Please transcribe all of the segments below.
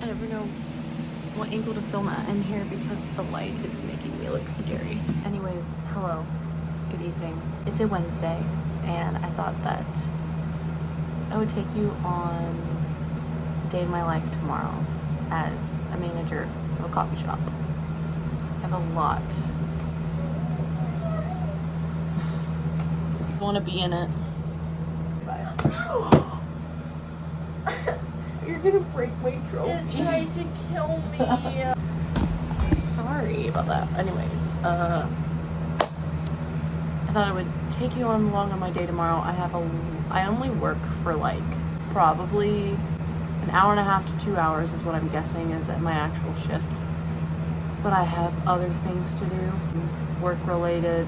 I never know what angle to film at in here because the light is making me look scary. Anyways, hello, good evening. It's a Wednesday and I thought that I would take you on a day in my life tomorrow as a manager of a coffee shop. I have a lot. I want to be in it. You're gonna break my trophy. It tried to kill me. Sorry about that. Anyways, I thought I would take you along on my day tomorrow. I only work for like probably an hour and a half to 2 hours is what I'm guessing is at my actual shift. But I have other things to do, work related.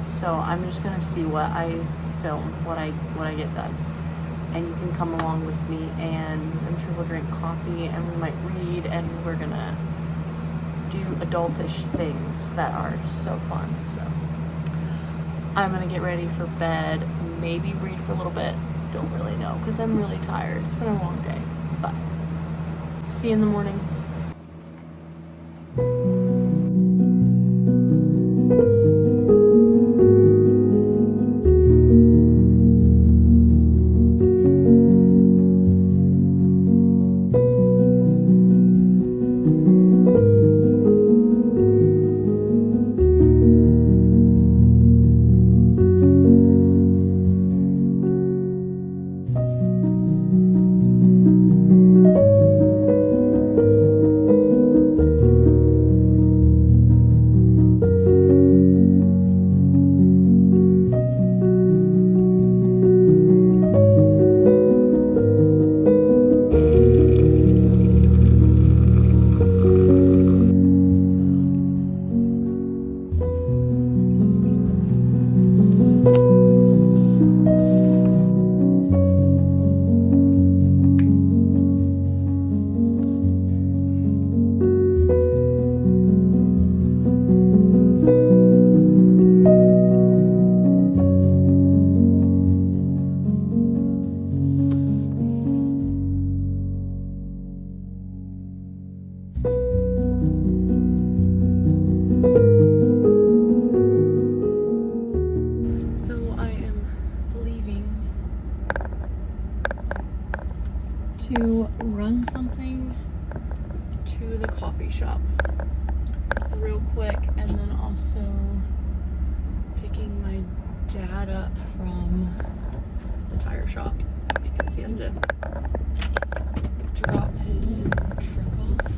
So I'm just gonna see what I film, what I get done. And you can come along with me, and I'm sure we'll drink coffee and we might read, and we're gonna do adultish things that are so fun. So I'm gonna get ready for bed, maybe read for a little bit, don't really know because I'm really tired. It's been a long day, but see you in the morning. To run something to the coffee shop real quick, and then also picking my dad up from the tire shop because he has to drop his truck off.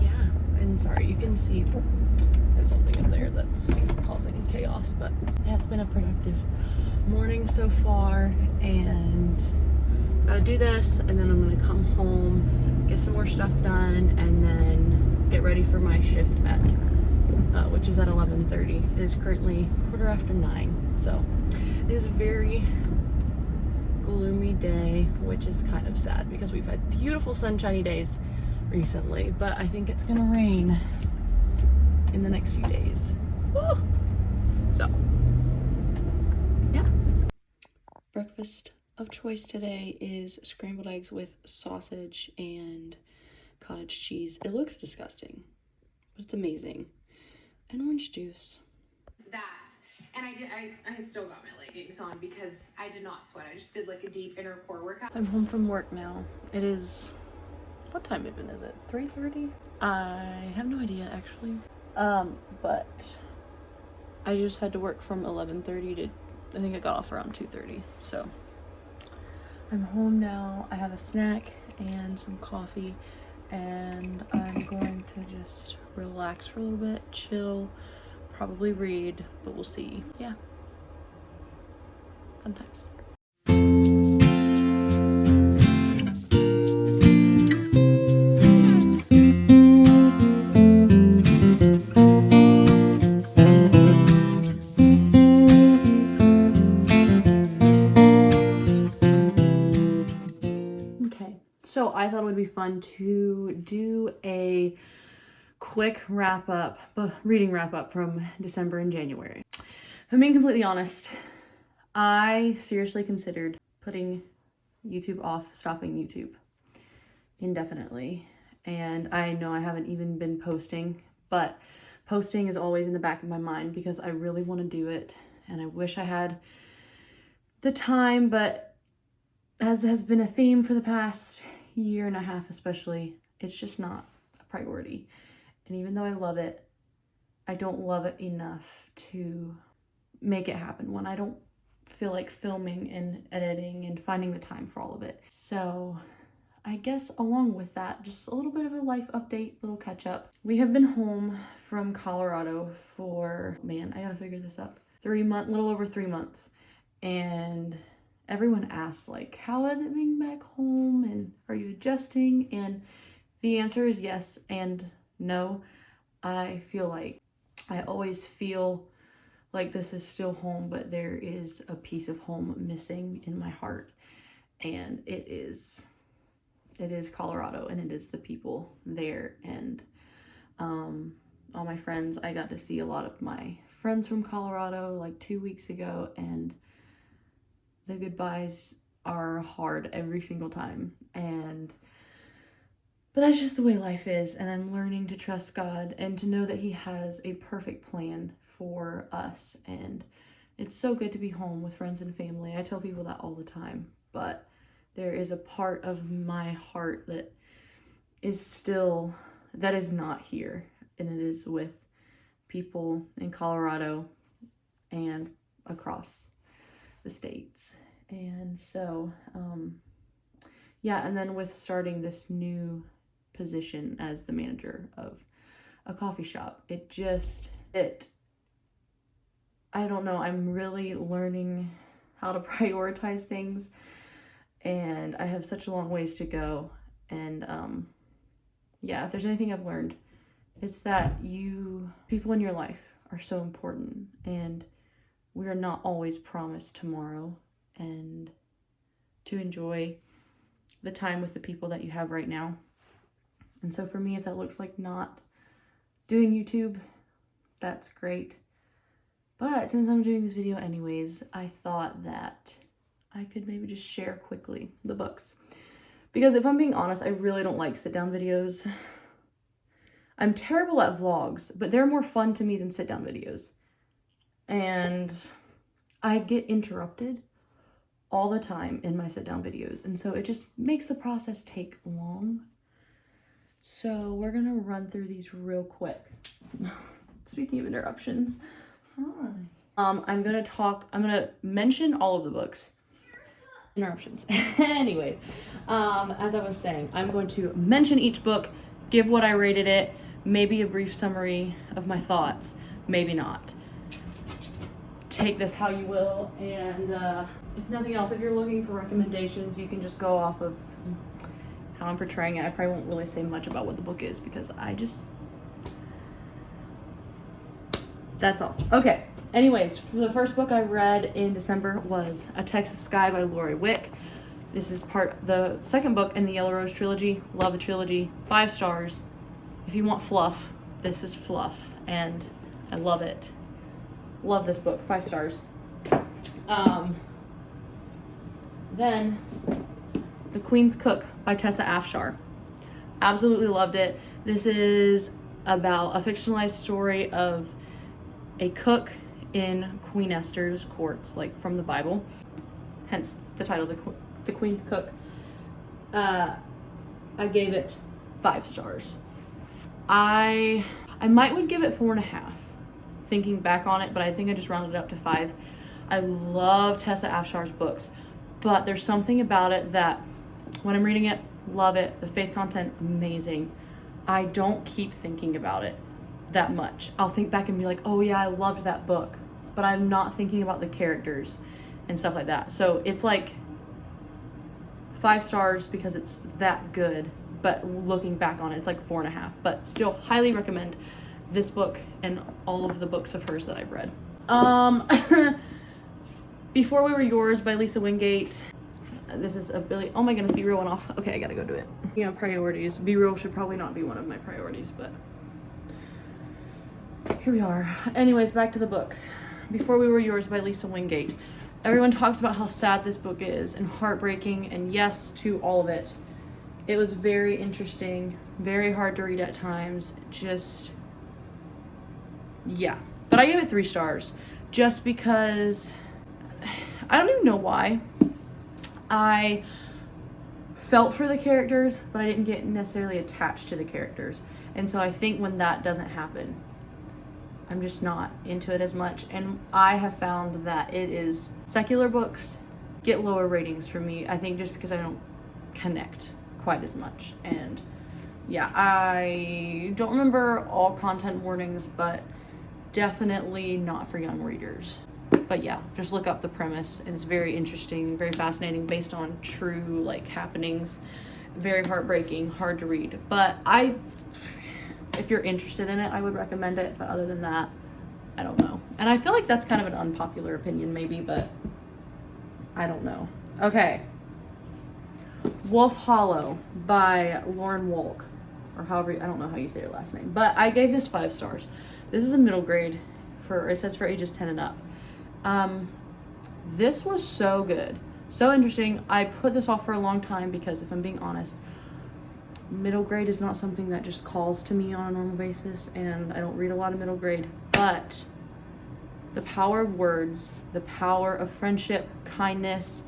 Yeah, and sorry, you can see there's something up there that's causing chaos, but yeah, it's been a productive morning so far, and gotta do this, and then I'm gonna come home, get some more stuff done, and then get ready for my shift which is at 11:30. It is currently 9:15, so it is a very gloomy day, which is kind of sad because we've had beautiful sunshiny days recently, but I think it's gonna rain in the next few days. Woo! So, yeah. Breakfast of choice today is scrambled eggs with sausage and cottage cheese. It looks disgusting, but it's amazing. And orange juice. That. And I still got my leggings on because I did not sweat. I just did like a deep inner core workout. I'm home from work now. It is, what time even is it? 3:30? I have no idea actually. But I just had to work from 11:30 to, I think I got off around 2:30. So I'm home now. I have a snack and some coffee, and I'm going to just relax for a little bit, chill, probably read, but we'll see. Yeah. Fun times. So I thought it would be fun to do a quick wrap up, reading wrap up from December and January. If I'm being completely honest, I seriously considered putting YouTube off, stopping YouTube, indefinitely. And I know I haven't even been posting, but posting is always in the back of my mind because I really want to do it. And I wish I had the time, but as has been a theme for the past year and a half especially, it's just not a priority. And even though I love it, I don't love it enough to make it happen when I don't feel like filming and editing and finding the time for all of it. So I guess along with that, just a little bit of a life update, little catch up. We have been home from Colorado for, man, I gotta figure this up, little over 3 months. And everyone asks, like, how is it being back home? And are you adjusting? And the answer is yes and no. I feel like I always feel like this is still home, but there is a piece of home missing in my heart. And it is Colorado, and it is the people there. And all my friends, I got to see a lot of my friends from Colorado like 2 weeks ago, and the goodbyes are hard every single time. But that's just the way life is, and I'm learning to trust God and to know that He has a perfect plan for us. And it's so good to be home with friends and family. I tell people that all the time, but there is a part of my heart that is not here, and it is with people in Colorado and across the states. And so and then with starting this new position as the manager of a coffee shop, I don't know, I'm really learning how to prioritize things, and I have such a long ways to go. And if there's anything I've learned, it's that people in your life are so important, and we are not always promised tomorrow, and to enjoy the time with the people that you have right now. And so for me, if that looks like not doing YouTube, that's great. But since I'm doing this video anyways, I thought that I could maybe just share quickly the books. Because if I'm being honest, I really don't like sit-down videos. I'm terrible at vlogs, but they're more fun to me than sit-down videos. And I get interrupted all the time in my sit-down videos, and so it just makes the process take long. So we're gonna run through these real quick. Speaking of interruptions, I'm gonna mention all of the books. Interruptions. Anyway, as I was saying, I'm going to mention each book, give what I rated it, maybe a brief summary of my thoughts, maybe not. Take this how you will, and if nothing else, if you're looking for recommendations, you can just go off of how I'm portraying it. I probably won't really say much about what the book is because that's all. Okay. Anyways, the first book I read in December was A Texas Sky by Lori Wick. This is the second book in the Yellow Rose trilogy. Love the trilogy. 5 stars. If you want fluff, this is fluff, and I love it. Love this book. 5 stars. Then The Queen's Cook by Tessa Afshar. Absolutely loved it. This is about a fictionalized story of a cook in Queen Esther's courts, like from the Bible. Hence the title, The Queen's Cook. I gave it 5 stars. I would give it 4.5, thinking back on it, but I think I just rounded it up to 5. I love Tessa Afshar's books, but there's something about it that when I'm reading it, love it. The faith content, amazing. I don't keep thinking about it that much. I'll think back and be like, oh yeah, I loved that book, but I'm not thinking about the characters and stuff like that. So it's like 5 stars because it's that good, but looking back on it, it's like 4.5. But still, highly recommend this book and all of the books of hers that I've read. Before We Were Yours by Lisa Wingate. This is oh my goodness, Be Real went off. Okay, I gotta go do it. Yeah, priorities. Be Real should probably not be one of my priorities, but here we are. Anyways, back to the book. Before We Were Yours by Lisa Wingate. Everyone talks about how sad this book is and heartbreaking, and yes to all of it. It was very interesting, very hard to read at times. Just, yeah. But I gave it 3 stars just because I don't even know why. I felt for the characters, but I didn't get necessarily attached to the characters. And so I think when that doesn't happen, I'm just not into it as much. And I have found that it is secular books get lower ratings for me, I think, just because I don't connect quite as much. And yeah, I don't remember all content warnings, but definitely not for young readers. But yeah, just look up the premise. It's very interesting, very fascinating, based on true like happenings. Very heartbreaking, hard to read. But if you're interested in it, I would recommend it. But other than that, I don't know. And I feel like that's kind of an unpopular opinion maybe, but I don't know. Okay. Wolf Hollow by Lauren Wolk, or however, I don't know how you say her last name, but I gave this 5 stars. This is a middle grade it says for ages 10 and up. This was so good, so interesting. I put this off for a long time because, if I'm being honest, middle grade is not something that just calls to me on a normal basis, and I don't read a lot of middle grade. But the power of words, the power of friendship, kindness,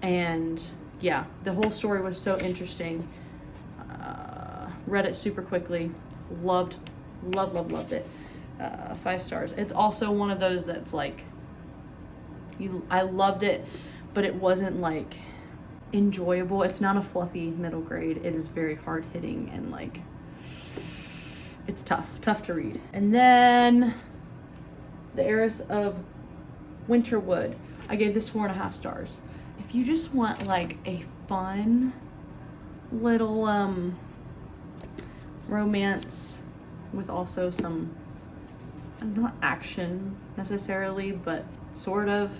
and yeah, the whole story was so interesting. Read it super quickly. Loved it. 5 stars. It's also one of those that's like, I loved it, but it wasn't like enjoyable. It's not a fluffy middle grade. It is very hard hitting and like, it's tough to read. And then The Heiress of Winterwood, I gave this 4.5 stars. If you just want like a fun little romance with also some, not action necessarily, but sort of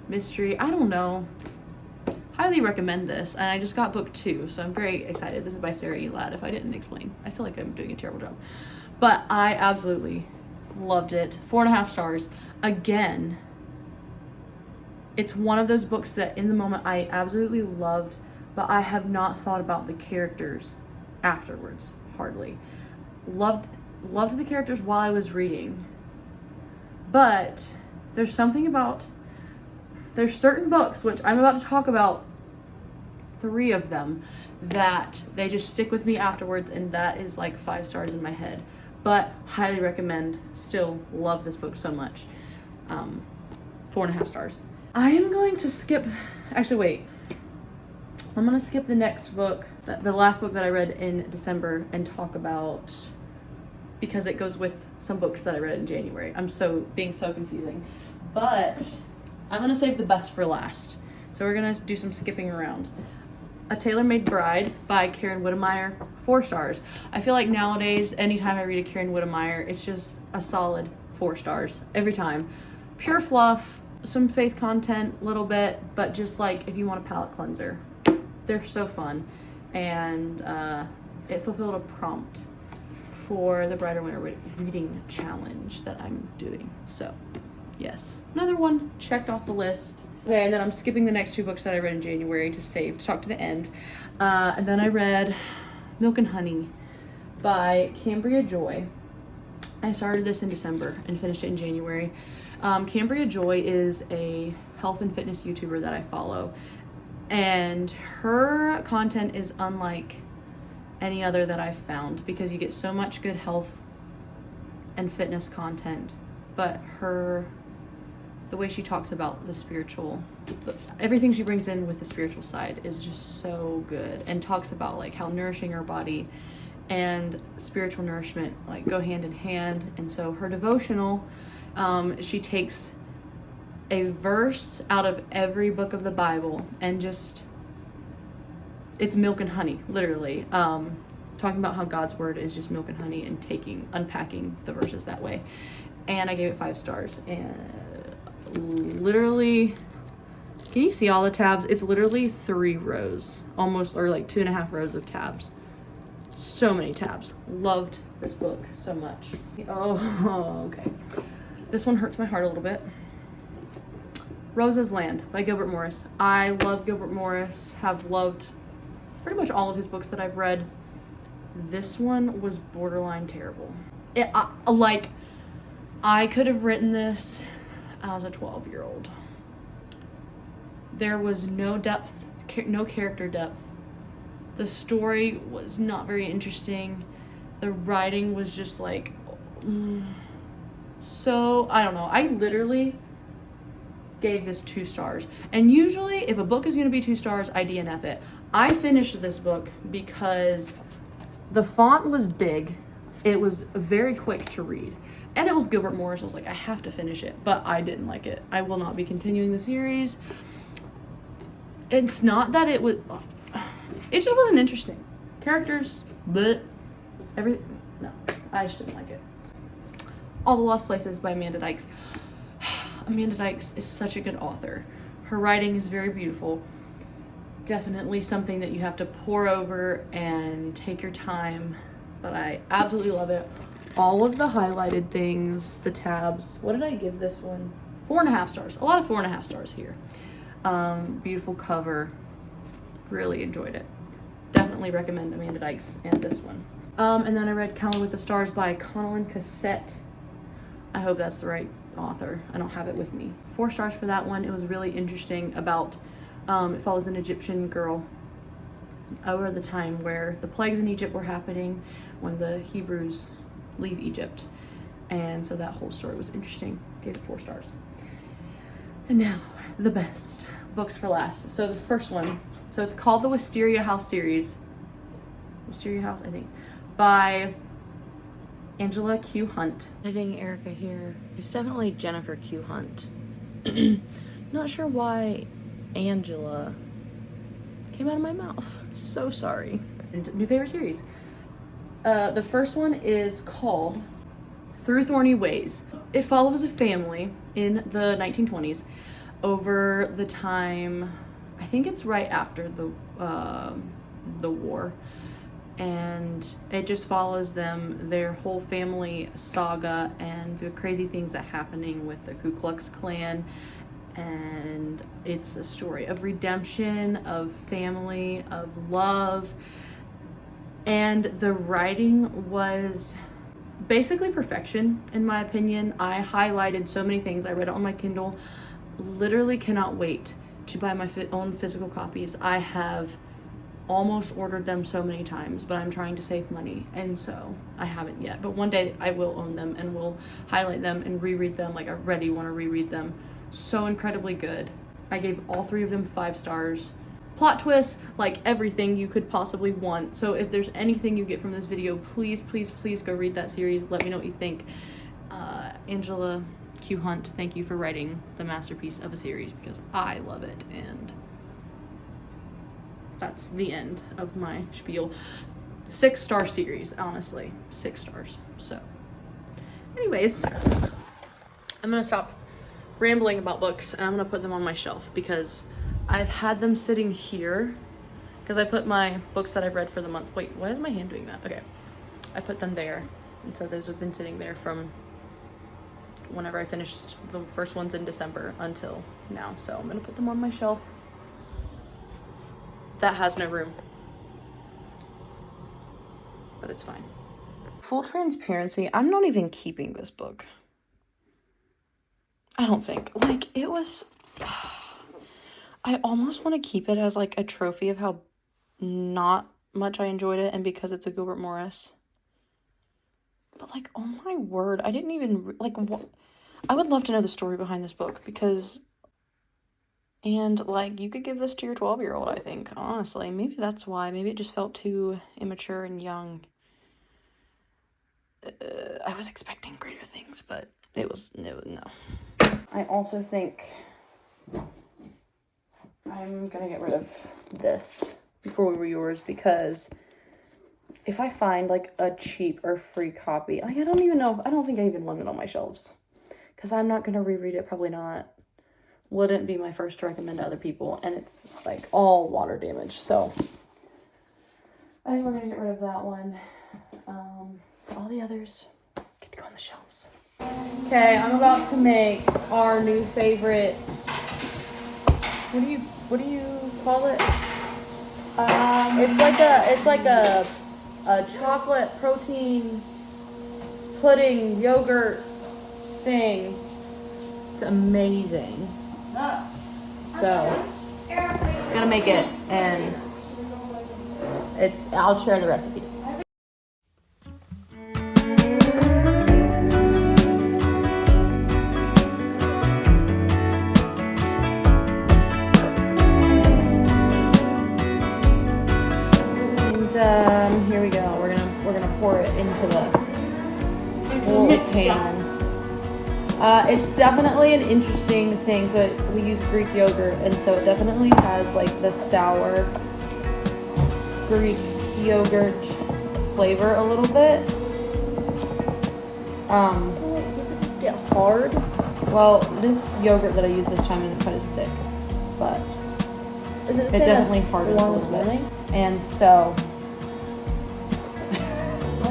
mystery, I don't know, highly recommend this. And I just got book 2, so I'm very excited. This is by Sarah E. Ladd. If I didn't explain, I feel like I'm doing a terrible job, but I absolutely loved it. 4.5 stars. Again, it's one of those books that in the moment I absolutely loved, but I have not thought about the characters afterwards, hardly. Loved the characters while I was reading, but there's something about, there's certain books, which I'm about to talk about 3 of them, that they just stick with me afterwards, and that is like 5 stars in my head. But highly recommend, still love this book so much. 4.5 stars. I am going to skip, actually wait, I'm gonna skip the next book, the last book that I read in December, and talk about, because it goes with some books that I read in January. I'm being so confusing, but I'm gonna save the best for last. So we're gonna do some skipping around. A Tailor-Made Bride by Karen Witemeyer, 4 stars. I feel like nowadays, anytime I read a Karen Witemeyer, it's just a solid 4 stars every time. Pure fluff, some faith content, a little bit, but just like if you want a palate cleanser, they're so fun. And it fulfilled a prompt for the Brighter Winter Reading Challenge that I'm doing. So yes, another one checked off the list. Okay, and then I'm skipping the next 2 books that I read in January to talk to the end. And then I read Milk and Honey by Cambria Joy. I started this in December and finished it in January. Cambria Joy is a health and fitness YouTuber that I follow, and her content is unlike any other that I've found, because you get so much good health and fitness content, but the way she talks about the spiritual, everything she brings in with the spiritual side is just so good, and talks about like how nourishing our body and spiritual nourishment like go hand in hand. And so her devotional, she takes a verse out of every book of the Bible and just, it's milk and honey, literally. Talking about how God's word is just milk and honey, and unpacking the verses that way. And I gave it 5 stars. And literally, can you see all the tabs? It's literally 3 rows, almost, or like 2.5 rows of tabs. So many tabs. Loved this book so much. Oh, okay. This one hurts my heart a little bit. Rose's Land by Gilbert Morris. I love Gilbert Morris, have loved pretty much all of his books that I've read. This one was borderline terrible. I could have written this as a 12-year-old. There was no depth, no character depth. The story was not very interesting. The writing was just like, so, I don't know. I literally gave this 2 stars. And usually, if a book is going to be 2 stars, I DNF it. I finished this book because the font was big. It was very quick to read. And it was Gilbert Morris. I was like, I have to finish it. But I didn't like it. I will not be continuing the series. It's not that it was... It just wasn't interesting. Characters, but everything... No, I just didn't like it. All the Lost Places by Amanda Dykes. Amanda Dykes is such a good author. Her writing is very beautiful. Definitely something that you have to pour over and take your time. But I absolutely love it. All of the highlighted things, the tabs. What did I give this one? 4.5 stars. A lot of 4.5 stars here. Beautiful cover. Really enjoyed it. Definitely recommend Amanda Dykes and this one. And then I read Counting with the Stars by Connellan Cassette. I hope that's the right author. I don't have it with me. 4 stars for that one. It was really interesting about, it follows an Egyptian girl over the time where the plagues in Egypt were happening when the Hebrews leave Egypt. And so that whole story was interesting. Gave it 4 stars. And now, the best books for last. So the first one, so it's called the Wisteria House series. Wisteria House, I think, by Angela Q. Hunt. Editing Erica here. It's definitely Jennifer Q. Hunt. Not sure why Angela came out of my mouth. So sorry. And new favorite series. The first one is called Through Thorny Ways. It follows a family in the 1920s over the time, I think it's right after the war. And it just follows them, their whole family saga, and the crazy things that happening with the Ku Klux Klan. And it's a story of redemption, of family, of love. And the writing was basically perfection, in my opinion. I highlighted so many things. I read it on my Kindle. Literally cannot wait to buy my own physical copies. I have almost ordered them so many times, but I'm trying to save money, and so I haven't yet. But one day I will own them and will highlight them and reread them. Like, I already want to reread them. So incredibly good. I gave all 3 of them 5 stars. Plot twists, like everything you could possibly want. So if there's anything you get from this video, please, please, please go read that series. Let me know what you think. Angela Q. Hunt, thank you for writing the masterpiece of a series, because I love it, and that's the end of my spiel. 6-star series, honestly. 6 stars. So, anyways, I'm gonna stop rambling about books and I'm gonna put them on my shelf, because I've had them sitting here because I put my books that I've read for the month. Wait, why is my hand doing that? Okay. I put them there. And so those have been sitting there from whenever I finished the first ones in December until now. So I'm gonna put them on my shelf. That has no room. But it's fine. Full transparency, I'm not even keeping this book. I don't think. Like, it was... I almost want to keep it as, like, a trophy of how not much I enjoyed it, and because it's a Gilbert Morris. But, like, oh my word, I didn't even... Like, what... I would love to know the story behind this book, because... And, like, you could give this to your 12-year-old, I think, honestly. Maybe that's why. Maybe it just felt too immature and young. I was expecting greater things, but it was no. I also think I'm gonna get rid of this before we read yours, because if I find, like, a cheap or free copy, like, I don't think I even want it on my shelves, because I'm not gonna reread it, probably not. Wouldn't be my first to recommend to other people, and it's, like, all water damage, so I think we're gonna get rid of that one. All the others get to go on the shelves. Okay, I'm about to make our new favorite, what do you call it? It's like a chocolate protein pudding yogurt thing. It's amazing. So gonna make it, and I'll share the recipe. And here we go. We're gonna pour it into the whole pan. It's definitely an interesting thing. So we use Greek yogurt, and so it definitely has like the sour Greek yogurt flavor a little bit. So does it just get hard? Well, this yogurt that I use this time isn't quite as thick, but Is it, it definitely hardens a little bit. And so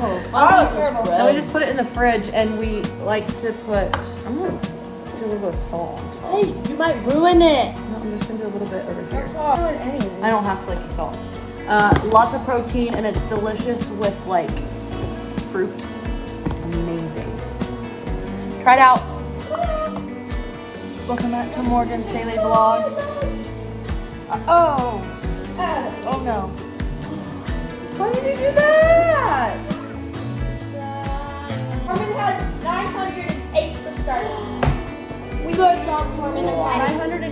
terrible. and we just put it in the fridge, and we like to put. I'm gonna do a little bit of salt. Hey, you might ruin it. No, I'm just gonna do a little bit over here. Ruin anything. I don't have flaky salt. Lots of protein, and it's delicious with like fruit. Amazing. Try it out. Welcome back to Morgan's daily vlog. Oh no. Why did you do that? Mormon has 908 subscribers. Good job, Mormon. 908